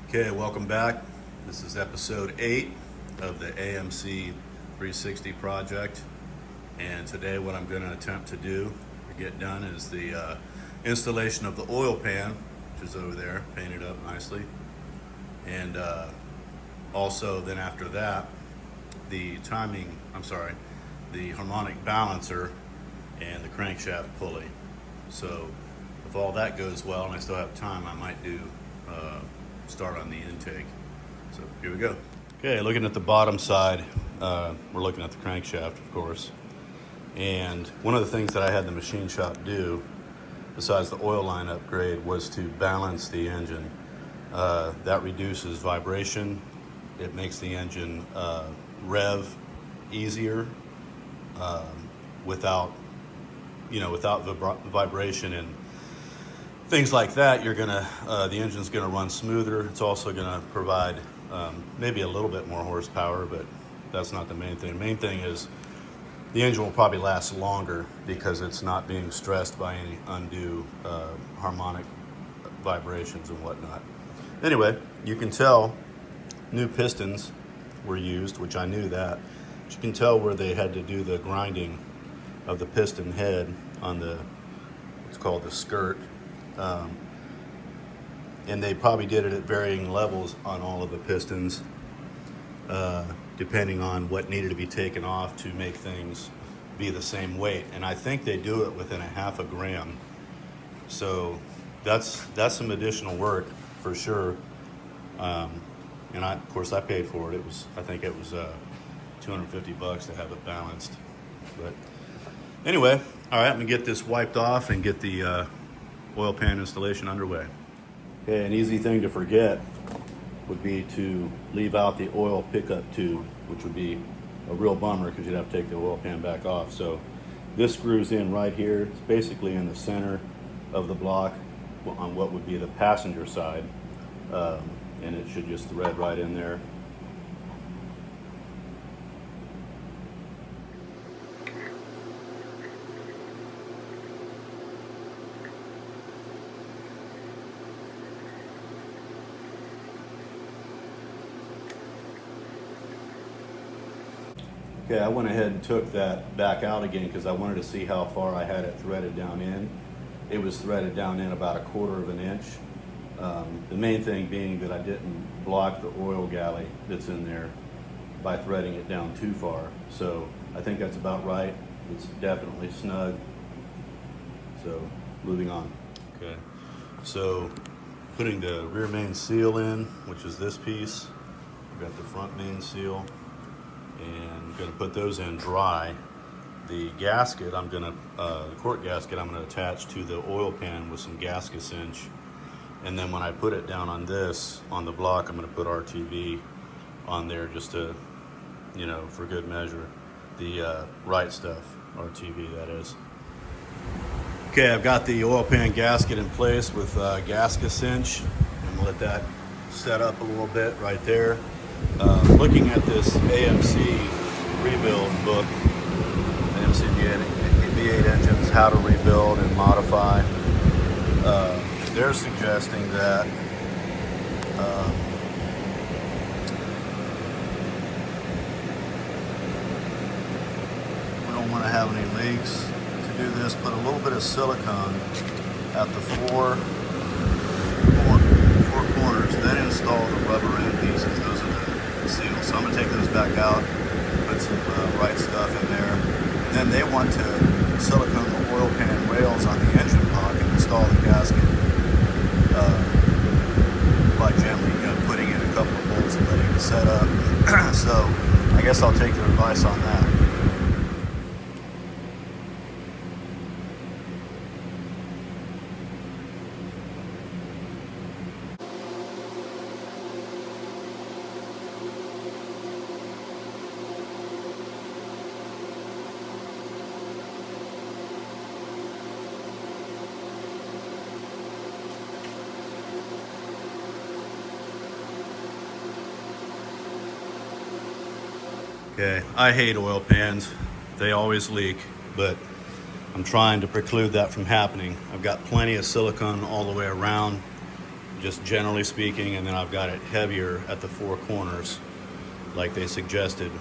Okay, welcome back. This is episode 8 of the AMC 360 project. And today what I'm going to attempt to do or get done is the installation of the oil pan, which is over there, painted up nicely. And also then after that, the harmonic balancer and the crankshaft pulley. So if all that goes well and I still have time, I might do start on the intake. So here we go. Okay, looking at the bottom side, we're looking at the crankshaft, of course. And one of the things that I had the machine shop do, besides the oil line upgrade, was to balance the engine. That reduces vibration. It makes the engine rev easier without vibration and things like that. The engine's gonna run smoother. It's also gonna provide maybe a little bit more horsepower, but that's not the main thing. The main thing is the engine will probably last longer because it's not being stressed by any undue harmonic vibrations and whatnot. Anyway, you can tell new pistons were used, which I knew that. But you can tell where they had to do the grinding of the piston head on what's called the skirt. And they probably did it at varying levels on all of the pistons, depending on what needed to be taken off to make things be the same weight. And I think they do it within a half a gram. So that's some additional work for sure. And of course I paid for it. I think it was $250 to have it balanced. But anyway, all right, I'm gonna get this wiped off and get the oil pan installation underway. Okay, an easy thing to forget would be to leave out the oil pickup tube, which would be a real bummer because you'd have to take the oil pan back off. So this screws in right here. It's basically in the center of the block on what would be the passenger side, and it should just thread right in there. Okay, I went ahead and took that back out again because I wanted to see how far I had it threaded down in. It was threaded down in about 1/4 of an inch. The main thing being that I didn't block the oil galley that's in there by threading it down too far. So I think that's about right. It's definitely snug. So moving on. Okay, so putting the rear main seal in, which is this piece. We've got the front main seal. And I'm going to put those in dry. The gasket, the quart gasket, I'm going to attach to the oil pan with some gasket cinch. And then when I put it down on the block, I'm going to put RTV on there just to, for good measure. The right stuff, RTV that is. Okay, I've got the oil pan gasket in place with gasket cinch. I'm going to let that set up a little bit right there. Looking at this AMC rebuild book, AMC V8 engines, how to rebuild and modify, they're suggesting that we don't want to have any leaks. To do this, put a little bit of silicone at the four corners, then install the rubber end pieces. Those are the seals. So I'm going to take those back out, put some right stuff in there. And then they want to silicone the oil pan rails on the engine block and install the gasket by gently putting in a couple of bolts and letting it set up. So I guess I'll take their advice on that. Okay, I hate oil pans. They always leak, but I'm trying to preclude that from happening. I've got plenty of silicone all the way around. just generally speaking, and then I've got it heavier at the four corners like they suggested,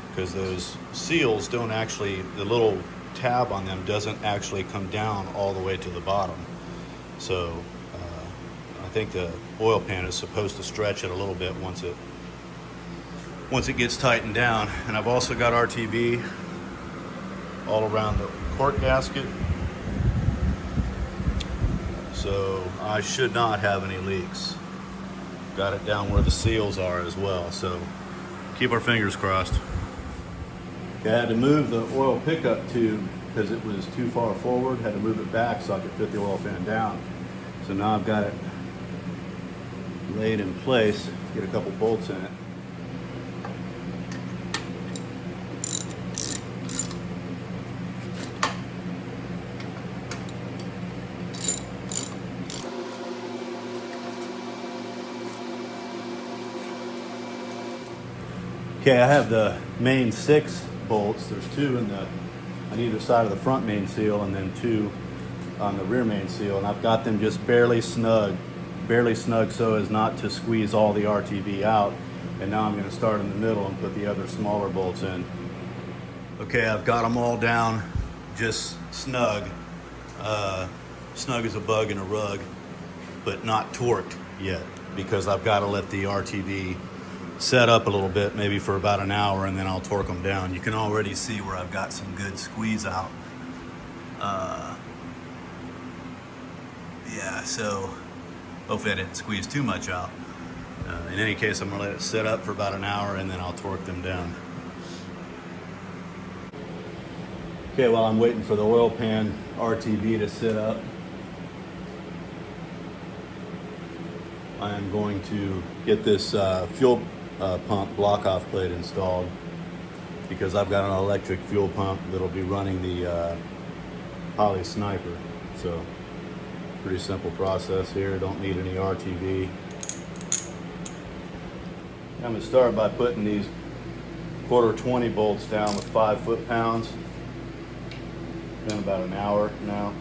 because those seals don't actually, the little tab on them doesn't actually come down all the way to the bottom. So I think the oil pan is supposed to stretch it a little bit once it gets tightened down. And I've also got RTV all around the cork gasket, so I should not have any leaks. Got it down where the seals are as well, so keep our fingers crossed. Okay, I had to move the oil pickup tube because it was too far forward. Had to move it back so I could fit the oil pan down. So now I've got it laid in place. Get a couple bolts in it. Okay, I have the main 6 bolts. There's 2 on either side of the front main seal, and then 2 on the rear main seal, and I've got them just barely snug so as not to squeeze all the RTV out. And now I'm going to start in the middle and put the other smaller bolts in. Okay, I've got them all down just snug. Snug as a bug in a rug, but not torqued yet, because I've got to let the RTV set up a little bit, maybe for about an hour, and then I'll torque them down. You can already see where I've got some good squeeze out. Yeah, so hopefully I didn't squeeze too much out. In any case, I'm gonna let it sit up for about an hour and then I'll torque them down. Okay, while I'm waiting for the oil pan RTV to sit up, I am going to get this fuel pump block-off plate installed, because I've got an electric fuel pump that'll be running the Poly Sniper. So pretty simple process here, don't need any RTV. I'm going to start by putting these 1/4 bolts down with 5 foot-pounds. It's been about an hour now.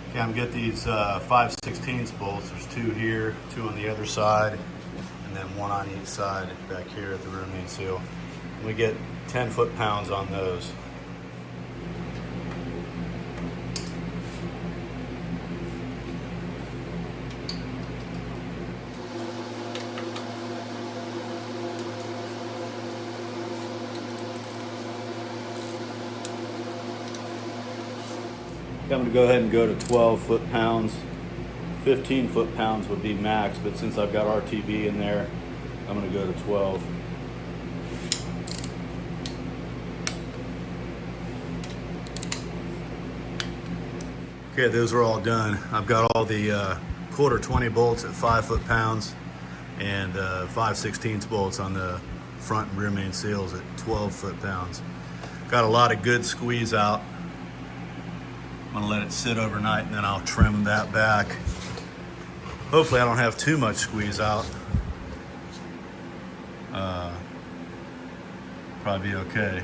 Okay, I'm going to get these 5/16 bolts. There's 2 here, 2 on the other side, and then 1 on each side back here at the rear main seal. We get 10 foot-pounds on those. I'm going to go ahead and go to 12 foot-pounds. 15 foot-pounds would be max, but since I've got RTV in there, I'm going to go to 12. Okay, those are all done. I've got all the 1/4 bolts at 5 foot-pounds and 5/16 bolts on the front and rear main seals at 12 foot-pounds. Got a lot of good squeeze out. I'm gonna let it sit overnight and then I'll trim that back. Hopefully I don't have too much squeeze out. Probably be okay.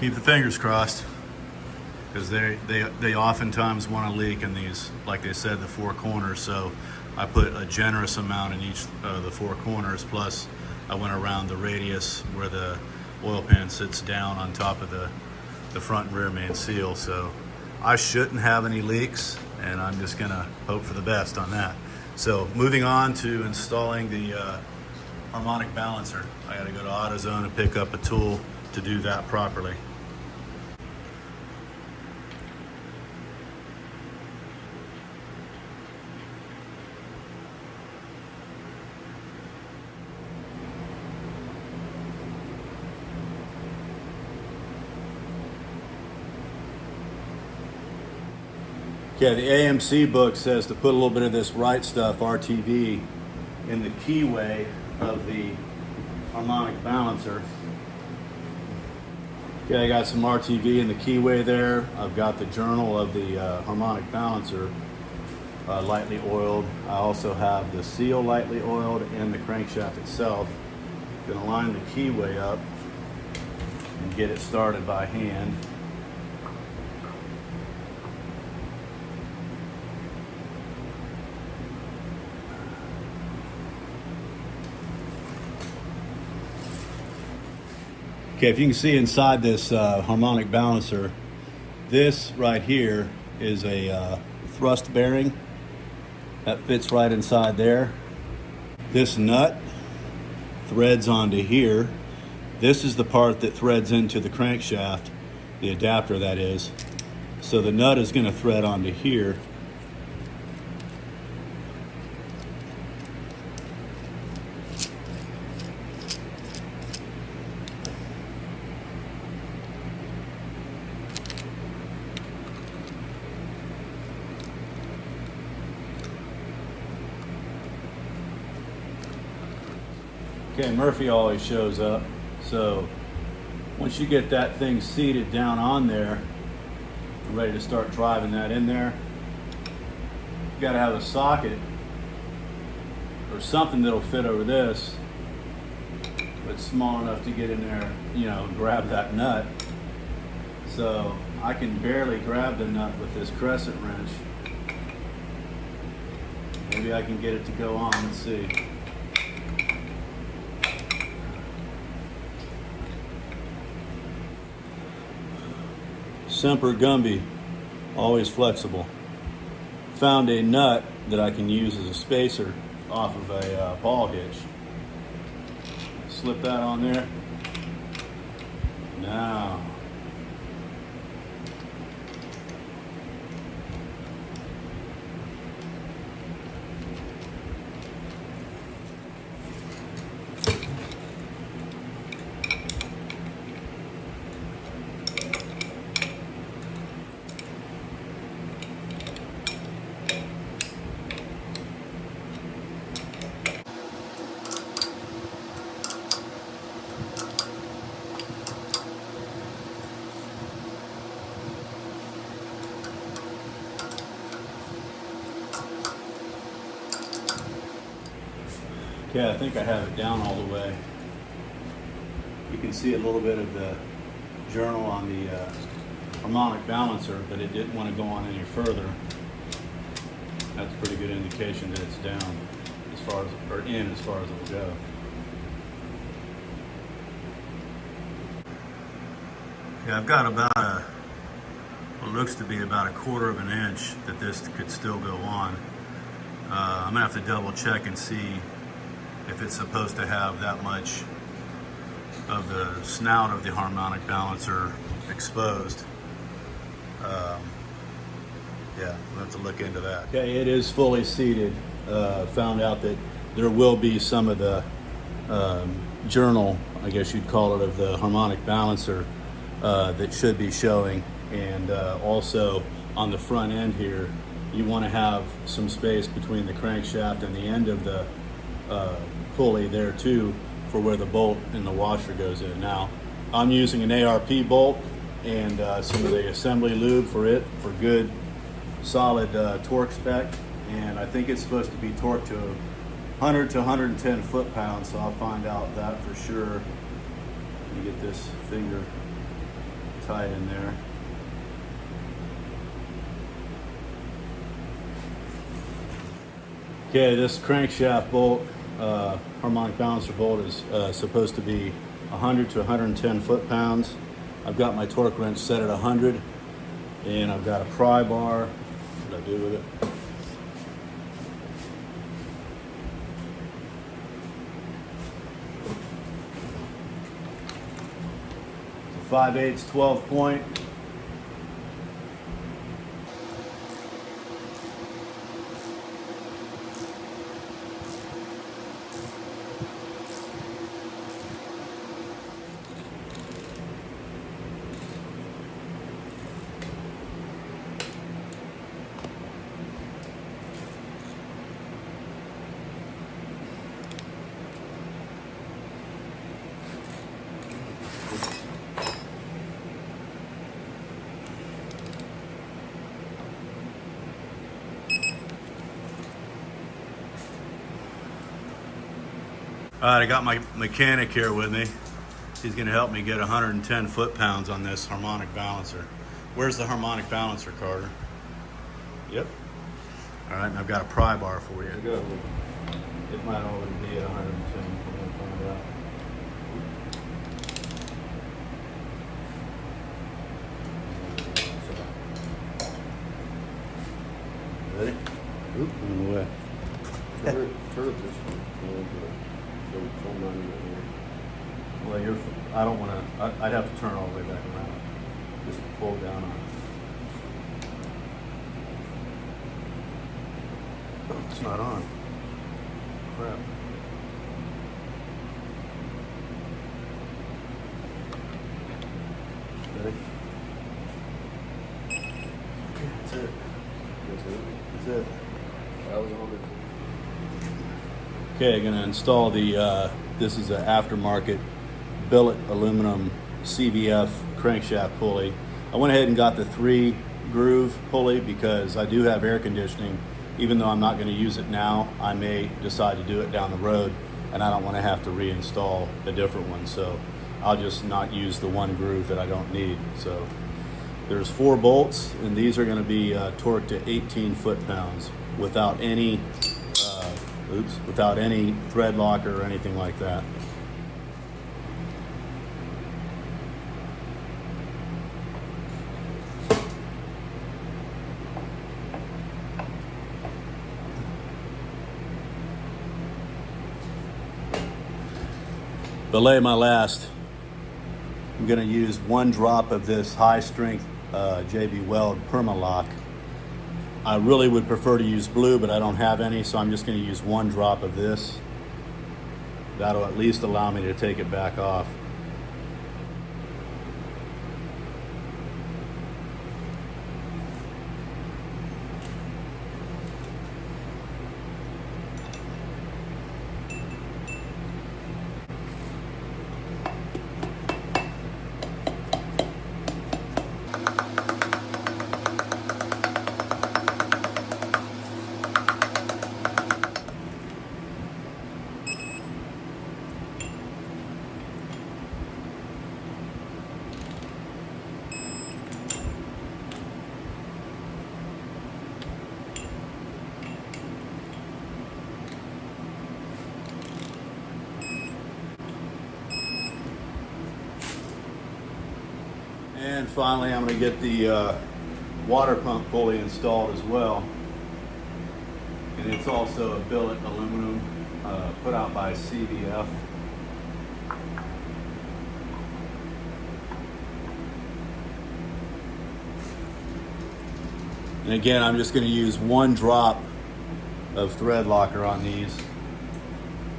Keep the fingers crossed, because they oftentimes want to leak in these, like they said, the 4 corners. So I put a generous amount in each of the 4 corners, plus I went around the radius where the oil pan sits down on top of the front and rear main seal. So I shouldn't have any leaks, and I'm just gonna hope for the best on that. So moving on to installing the harmonic balancer. I gotta go to AutoZone and pick up a tool to do that properly. Okay, the AMC book says to put a little bit of this right stuff, RTV, in the keyway of the harmonic balancer. Okay, I got some RTV in the keyway there. I've got the journal of the harmonic balancer lightly oiled. I also have the seal lightly oiled and the crankshaft itself. Gonna line the keyway up and get it started by hand. Okay, if you can see inside this harmonic balancer, this right here is a thrust bearing that fits right inside there. This nut threads onto here. This is the part that threads into the crankshaft, the adapter that is. So the nut is going to thread onto here. Okay, Murphy always shows up. So once you get that thing seated down on there, ready to start driving that in there, you gotta have a socket or something that'll fit over this, but small enough to get in there, you know, grab that nut. So I can barely grab the nut with this crescent wrench. Maybe I can get it to go on, let's see. Semper Gumby, always flexible. Found a nut that I can use as a spacer off of a ball hitch. Slip that on there. Now, okay, I think I have it down all the way. You can see a little bit of the journal on the harmonic balancer, but it didn't want to go on any further. That's a pretty good indication that it's down as far as, or in as far as it will go. Okay, I've got about what looks to be about 1/4 of an inch that this could still go on. I'm gonna have to double check and see if it's supposed to have that much of the snout of the harmonic balancer exposed. Yeah, we'll have to look into that. Okay, it is fully seated. Found out that there will be some of the journal, I guess you'd call it, of the harmonic balancer that should be showing. And also on the front end here, you want to have some space between the crankshaft and the end of the pulley there too, for where the bolt and the washer goes in. Now, I'm using an ARP bolt and some of the assembly lube for it, for good solid torque spec, and I think it's supposed to be torqued to 100 to 110 foot-pounds, so I'll find out that for sure. Let me get this finger tight in there. Okay, this crankshaft bolt, harmonic balancer bolt, is supposed to be 100 to 110 foot-pounds. I've got my torque wrench set at 100, and I've got a pry bar. What did I do with it? 5/8 12 point. All right, I got my mechanic here with me. He's gonna help me get 110 foot-pounds on this harmonic balancer. Where's the harmonic balancer, Carter? Yep. All right, and I've got a pry bar for you. Go. It might already be at 110. We're gonna find out. Ready? Oop, in the way. Turn it this way. So it's on mine right here. Well, I don't want to. I'd have to turn all the way back around. Just pull down on it. Oh, it's not on. Crap. Ready? Okay, that's it. That's it. That was on it. Okay, I'm going to install the, this is an aftermarket billet aluminum CVF crankshaft pulley. I went ahead and got the 3-groove pulley because I do have air conditioning. Even though I'm not going to use it now, I may decide to do it down the road, and I don't want to have to reinstall a different one. So I'll just not use the 1 groove that I don't need. So there's 4 bolts, and these are going to be torqued to 18 foot-pounds without any without any thread locker or anything like that. Belay my last. I'm going to use 1 drop of this high strength JB Weld Permalock. I really would prefer to use blue, but I don't have any, so I'm just going to use 1 drop of this. That'll at least allow me to take it back off. And finally, I'm going to get the water pump pulley installed as well. And it's also a billet aluminum put out by CVF. And again, I'm just going to use 1 drop of thread locker on these.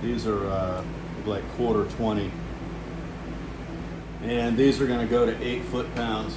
These are like 1/4 20. And these are going to go to 8 foot-pounds.